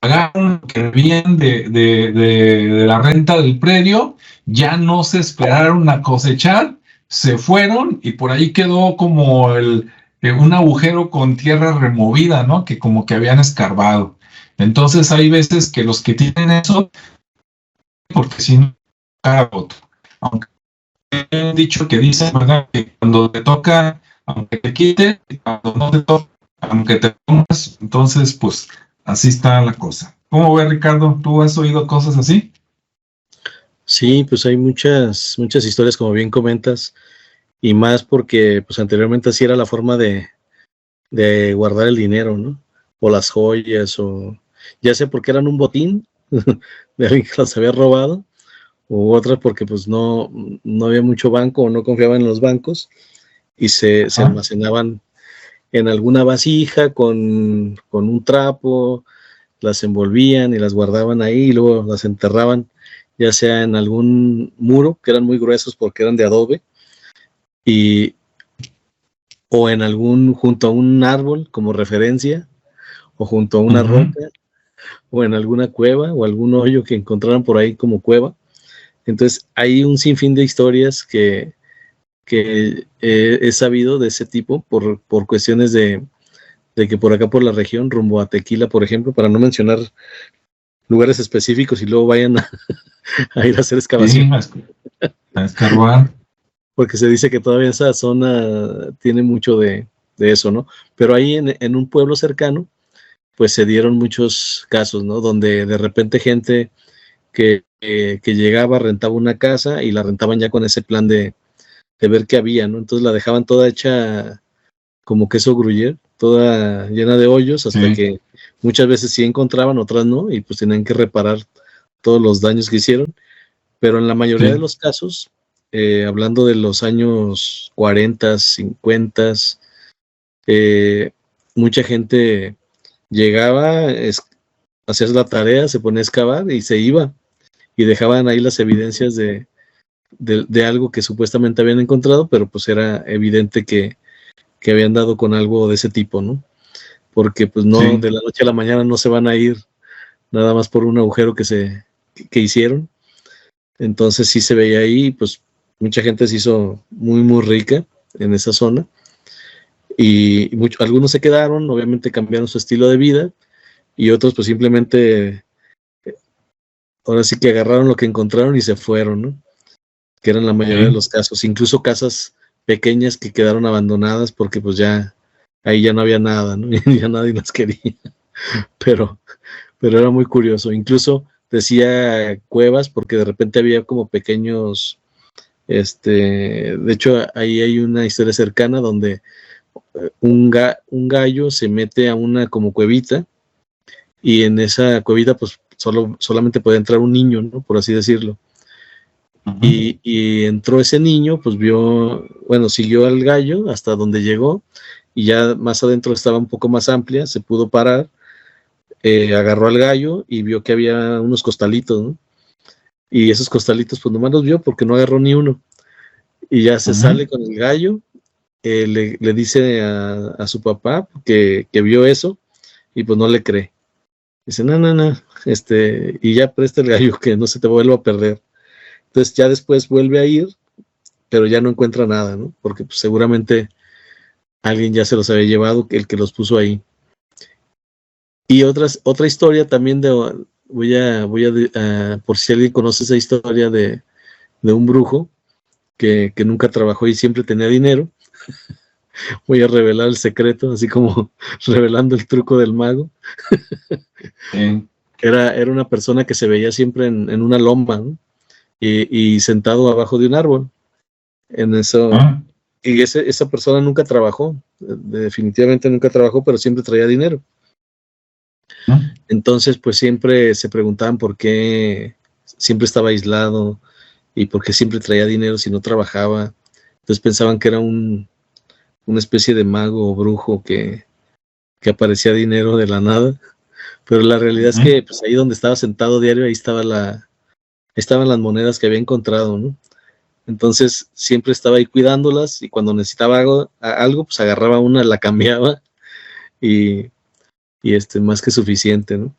pagaron lo que debían de la renta del predio, ya no se esperaron a cosechar, se fueron y por ahí quedó como un agujero con tierra removida, ¿no? Que como que habían escarbado. Entonces hay veces que los que tienen eso, porque si no, cada voto. Aunque he dicho que dicen, ¿verdad? Que cuando te toca, aunque te quite, cuando no te toca, aunque te pongas, entonces, pues, así está la cosa. ¿Cómo ves, Ricardo? ¿Tú has oído cosas así? Sí, pues hay muchas historias, como bien comentas, y más porque, pues, anteriormente así era la forma de guardar el dinero, ¿no? O las joyas, o ya sea porque eran un botín de alguien que las había robado, u otras porque pues no había mucho banco o no confiaban en los bancos y se almacenaban en alguna vasija con un trapo, las envolvían y las guardaban ahí y luego las enterraban, ya sea en algún muro, que eran muy gruesos porque eran de adobe, y, o en junto a un árbol como referencia, o junto a una roca, o en alguna cueva, o algún hoyo que encontraran por ahí como cueva. Entonces hay un sinfín de historias que he sabido de ese tipo por cuestiones de que por acá por la región, rumbo a Tequila, por ejemplo, para no mencionar lugares específicos y luego vayan a ir a hacer excavación. Sí, a escarbar. Porque se dice que todavía esa zona tiene mucho de eso, ¿no? Pero ahí en un pueblo cercano, pues se dieron muchos casos, ¿no? Donde de repente gente que llegaba, rentaba una casa y la rentaban ya con ese plan de ver qué había, ¿no? Entonces la dejaban toda hecha como queso gruyere, toda llena de hoyos, hasta que muchas veces sí encontraban, otras no, y pues tenían que reparar todos los daños que hicieron. Pero en la mayoría de los casos, hablando de los años 40, 50, mucha gente llegaba, hacía la tarea, se ponía a excavar y se iba, y dejaban ahí las evidencias de algo que supuestamente habían encontrado, pero pues era evidente que habían dado con algo de ese tipo, ¿no? Porque pues no, de la noche a la mañana no se van a ir nada más por un agujero que hicieron. Entonces sí se veía ahí, pues mucha gente se hizo muy, muy rica en esa zona. Y algunos se quedaron, obviamente cambiaron su estilo de vida, y otros pues simplemente, ahora sí que agarraron lo que encontraron y se fueron, ¿no? Que eran la mayoría de los casos. Incluso casas pequeñas que quedaron abandonadas porque pues ya ahí ya no había nada, ¿no? Ya nadie las quería. Pero era muy curioso. Incluso decía cuevas porque de repente había como pequeños, de hecho ahí hay una historia cercana donde un gallo se mete a una como cuevita, y en esa cuevita pues solamente puede entrar un niño, ¿no? Por así decirlo. Y entró ese niño, pues siguió al gallo hasta donde llegó, y ya más adentro estaba un poco más amplia, se pudo parar, agarró al gallo y vio que había unos costalitos, ¿no? Y esos costalitos pues nomás los vio porque no agarró ni uno, y ya se sale con el gallo, le dice a su papá que vio eso, y pues no le cree. Dice, no, y ya presta el gallo que no se te vuelva a perder. Entonces ya después vuelve a ir, pero ya no encuentra nada, ¿no? Porque pues, seguramente alguien ya se los había llevado, el que los puso ahí. Y otra historia también voy a por si alguien conoce esa historia de un brujo que nunca trabajó y siempre tenía dinero. Voy a revelar el secreto, así como revelando el truco del mago. Era una persona que se veía siempre en una loma, ¿no? Y sentado abajo de un árbol. En eso. Y esa persona nunca trabajó, definitivamente nunca trabajó, pero siempre traía dinero. Entonces, pues siempre se preguntaban por qué siempre estaba aislado y por qué siempre traía dinero si no trabajaba. Entonces pensaban que era una especie de mago o brujo que aparecía dinero de la nada. Pero la realidad es que pues ahí donde estaba sentado diario, ahí estaban las monedas que había encontrado, ¿no? Entonces siempre estaba ahí cuidándolas, y cuando necesitaba algo pues agarraba una, la cambiaba, y más que suficiente, ¿no?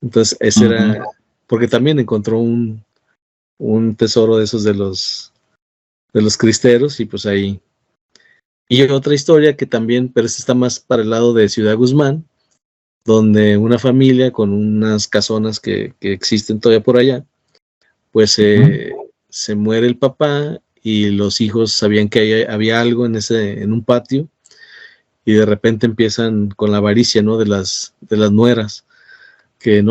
Entonces ese era, porque también encontró un tesoro de esos de los cristeros, y pues ahí. Y otra historia que también, pero esta está más para el lado de Ciudad Guzmán, donde una familia con unas casonas que existen todavía por allá, pues se muere el papá, y los hijos sabían que había algo en un patio, y de repente empiezan con la avaricia, ¿no? De las nueras, que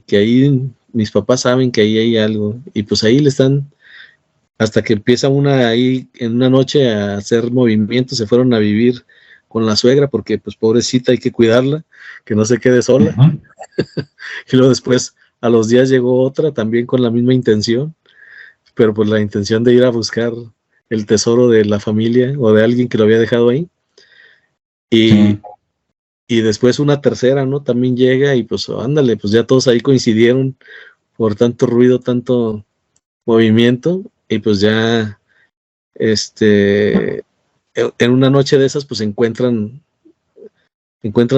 que ahí mis papás saben que ahí hay algo, y pues ahí le están, hasta que empieza una ahí en una noche a hacer movimientos, se fueron a vivir con la suegra, porque pues pobrecita hay que cuidarla, que no se quede sola. Y luego después a los días llegó otra también con la misma intención, pero pues la intención de ir a buscar el tesoro de la familia o de alguien que lo había dejado ahí. Y, sí. y después una tercera, ¿no? También llega y pues ándale, pues ya todos ahí coincidieron por tanto ruido, tanto movimiento, y pues ya, en una noche de esas, pues encuentran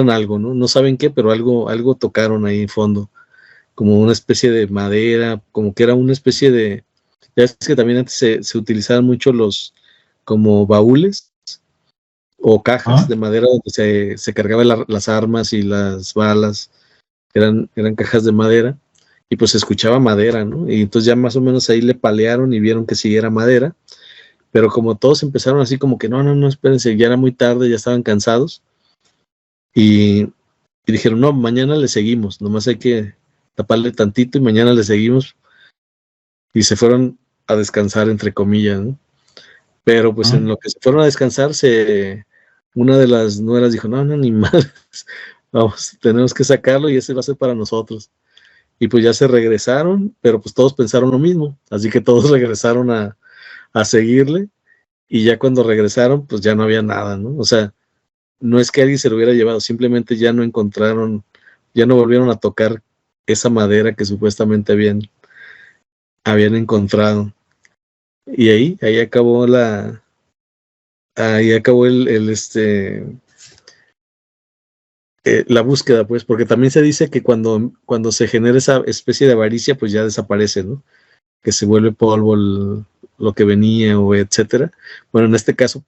algo, ¿no? No saben qué, pero algo tocaron ahí en fondo, como una especie de madera, como que era una especie de, ya es que también antes se utilizaban mucho los, como baúles o cajas Ah, de madera donde se cargaban las armas y las balas, eran cajas de madera, y pues se escuchaba madera, ¿no? Y entonces ya más o menos ahí le palearon y vieron que sí era madera, pero como todos empezaron así como que no, no, no, espérense, ya era muy tarde, ya estaban cansados, y, y dijeron, no, mañana le seguimos, nomás hay que taparle tantito y mañana le seguimos, y se fueron a descansar, entre comillas, ¿no? Pero pues ah, en lo que se fueron a descansar, una de las nueras dijo, no, no, ni madres, vamos, tenemos que sacarlo y ese va a ser para nosotros. Y pues ya se regresaron, pero pues todos pensaron lo mismo, así que todos regresaron a seguirle, y ya cuando regresaron, pues ya no había nada, ¿no? O sea, no es que alguien se lo hubiera llevado, simplemente ya no encontraron, ya no volvieron a tocar esa madera que supuestamente habían encontrado. Y ahí acabó la búsqueda, pues, porque también se dice que cuando se genera esa especie de avaricia, pues ya desaparece, ¿no? Que se vuelve polvo lo que venía o etcétera. Bueno, en este caso,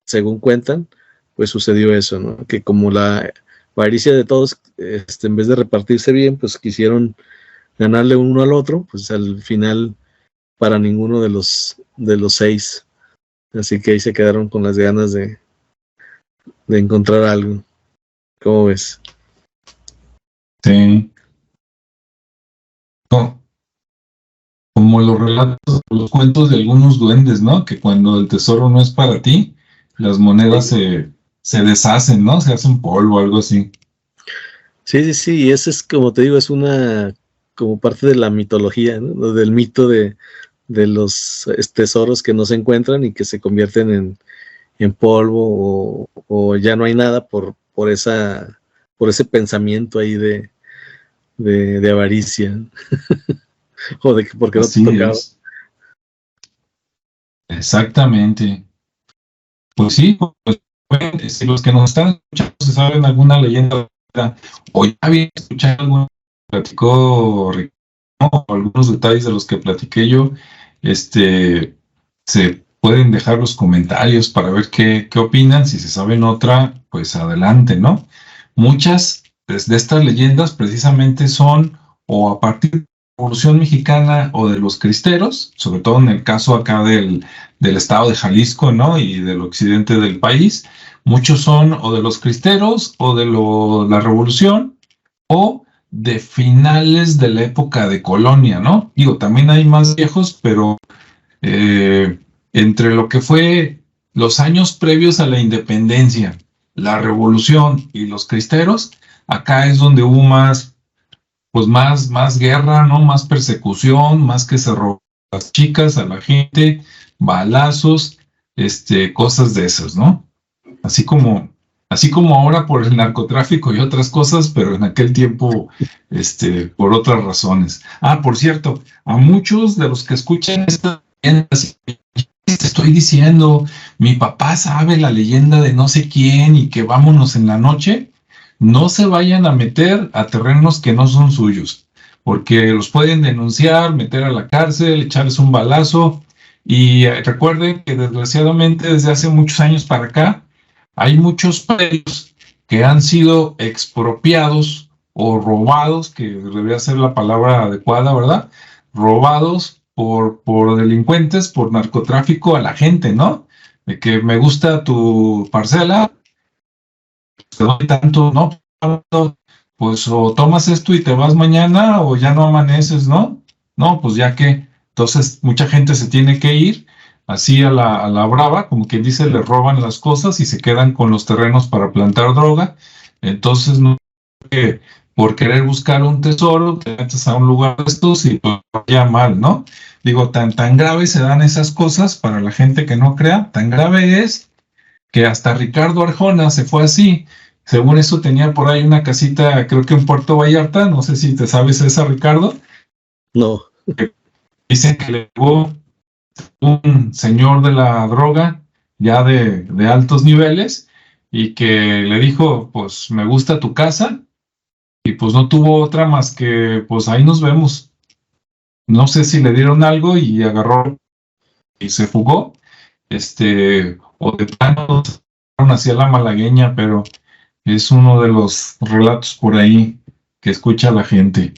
según cuentan, pues sucedió eso, ¿no? Que como la avaricia de todos, en vez de repartirse bien, pues quisieron ganarle uno al otro, pues al final para ninguno de los 6. Así que ahí se quedaron con las ganas de encontrar algo. ¿Cómo ves? sí. Co- Como los relatos, los cuentos de algunos duendes, ¿no? Que cuando el tesoro no es para ti, las monedas Sí, se deshacen, ¿no? Se hacen polvo, algo así. sí, sí, sí, y ese es, como te digo, es como parte de la mitología, ¿no? Del mito de los tesoros que no se encuentran y que se convierten en polvo, o ya no hay nada por ese pensamiento ahí de avaricia, o de que porque no te Así tocaba. es. Exactamente. Pues sí, pues, si los que nos están escuchando se saben alguna leyenda o ya habían escuchado alguna que platicó Ricardo, o algunos detalles de los que platiqué yo, se pueden dejar los comentarios para ver qué opinan. Si se saben otra, pues adelante, ¿no? Muchas pues, de estas leyendas precisamente son o a partir de la Revolución Mexicana o de los cristeros, sobre todo en el caso acá del estado de Jalisco, ¿no? Y del occidente del país. Muchos son o de los cristeros o de la revolución o de finales de la época de colonia, ¿no? Digo, también hay más viejos, pero eh, entre lo que fue los años previos a la independencia, la revolución y los cristeros, acá es donde hubo más, pues más guerra, ¿no? Más persecución, más que se robaban a las chicas, a la gente, balazos, cosas de esas, ¿no? Así como, así como ahora por el narcotráfico y otras cosas, pero en aquel tiempo, por otras razones. Ah, por cierto, a muchos de los que escuchan esta leyenda, te estoy diciendo, mi papá sabe la leyenda de no sé quién y que vámonos en la noche, no se vayan a meter a terrenos que no son suyos, porque los pueden denunciar, meter a la cárcel, echarles un balazo. Y recuerden que desgraciadamente desde hace muchos años para acá, hay muchos predios que han sido expropiados o robados, que debería ser la palabra adecuada, ¿verdad? Robados por delincuentes, por narcotráfico a la gente, ¿no? De que me gusta tu parcela, te doy tanto, ¿no? Pues o tomas esto y te vas mañana o ya no amaneces, ¿no? No, pues ya que. Entonces, mucha gente se tiene que ir así a la brava, como quien dice, le roban las cosas y se quedan con los terrenos para plantar droga. Entonces, no que por querer buscar un tesoro te metes a un lugar de estos y pues vaya mal, ¿no? Digo, tan grave se dan esas cosas para la gente que no crea, tan grave es que hasta Ricardo Arjona se fue así. Según eso tenía por ahí una casita, creo que en Puerto Vallarta, no sé si te sabes esa, Ricardo. No. Dicen que le llegó un señor de la droga, ya de altos niveles, y que le dijo, pues me gusta tu casa, y pues no tuvo otra más que, pues ahí nos vemos. No sé si le dieron algo y agarró y se fugó, o de plano hacia la malagueña, pero es uno de los relatos por ahí que escucha la gente.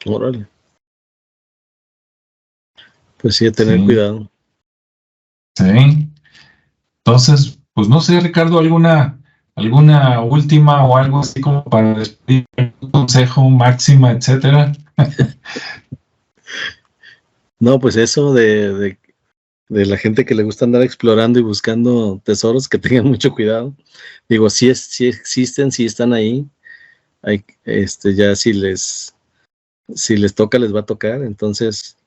Órale. Pues sí, a tener Sí, cuidado. sí. Entonces, pues no sé, Ricardo, alguna última o algo así como para despedir, un consejo, máxima, etcétera. No, pues eso de la gente que le gusta andar explorando y buscando tesoros, que tengan mucho cuidado. Digo, sí existen, sí están ahí. Hay, ya si les toca, les va a tocar. Entonces,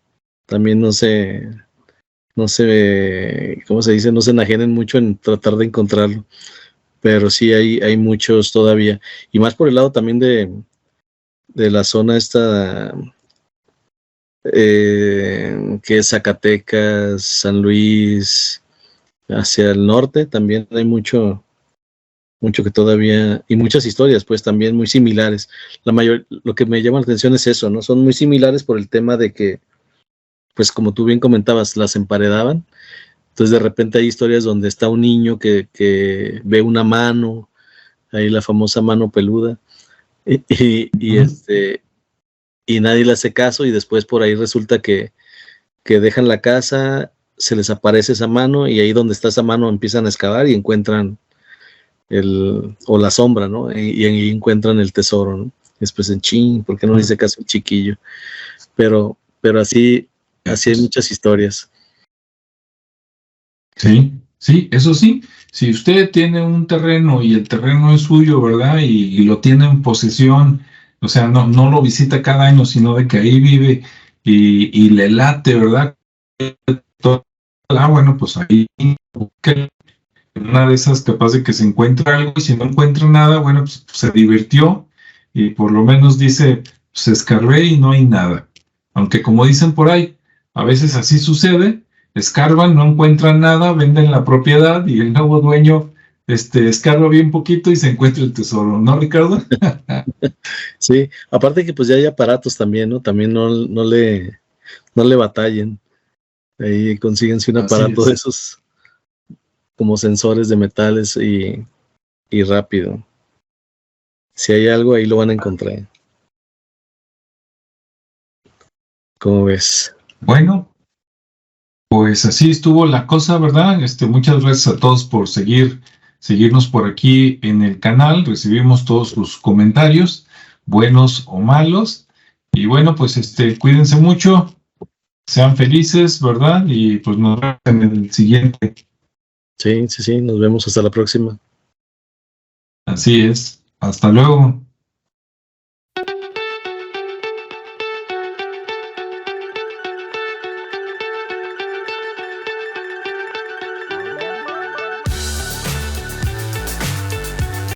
también ¿cómo se dice? No se enajenen mucho en tratar de encontrarlo. Pero sí hay muchos todavía. Y más por el lado también de la zona esta, que es Zacatecas, San Luis, hacia el norte, también hay mucho que todavía, y muchas historias, pues también muy similares. Lo que me llama la atención es eso, ¿no? Son muy similares por el tema de que, pues como tú bien comentabas, las emparedaban. Entonces de repente hay historias donde está un niño que ve una mano, ahí la famosa mano peluda, y nadie le hace caso, y después por ahí resulta que dejan la casa, se les aparece esa mano, y ahí donde está esa mano empiezan a excavar y encuentran o la sombra, ¿no? Y ahí encuentran el tesoro, ¿no? Después en chin, ¿por qué no le hice caso al chiquillo? Pero así hay muchas historias. Sí, sí, eso sí. Si usted tiene un terreno y el terreno es suyo, ¿verdad? Y lo tiene en posesión, o sea, no lo visita cada año, sino de que ahí vive y le late, ¿verdad? Bueno, pues ahí busque una de esas, capaz de que se encuentra algo, y si no encuentra nada, bueno, pues se divirtió y por lo menos dice, pues escarbé y no hay nada. Aunque como dicen por ahí, a veces así sucede, escarban, no encuentran nada, venden la propiedad y el nuevo dueño escarba bien poquito y se encuentra el tesoro, ¿no, Ricardo? Sí, aparte que pues ya hay aparatos también, ¿no? También no le batallen. Ahí consíguense un Así aparato de es. esos como sensores de metales y rápido. Si hay algo, ahí lo van a encontrar. ¿Cómo ves? Bueno, pues así estuvo la cosa, ¿verdad? Muchas gracias a todos por seguirnos por aquí en el canal. Recibimos todos sus comentarios, buenos o malos. Y bueno, pues cuídense mucho, sean felices, ¿verdad? Y pues nos vemos en el siguiente. Sí, nos vemos hasta la próxima. Así es. Hasta luego.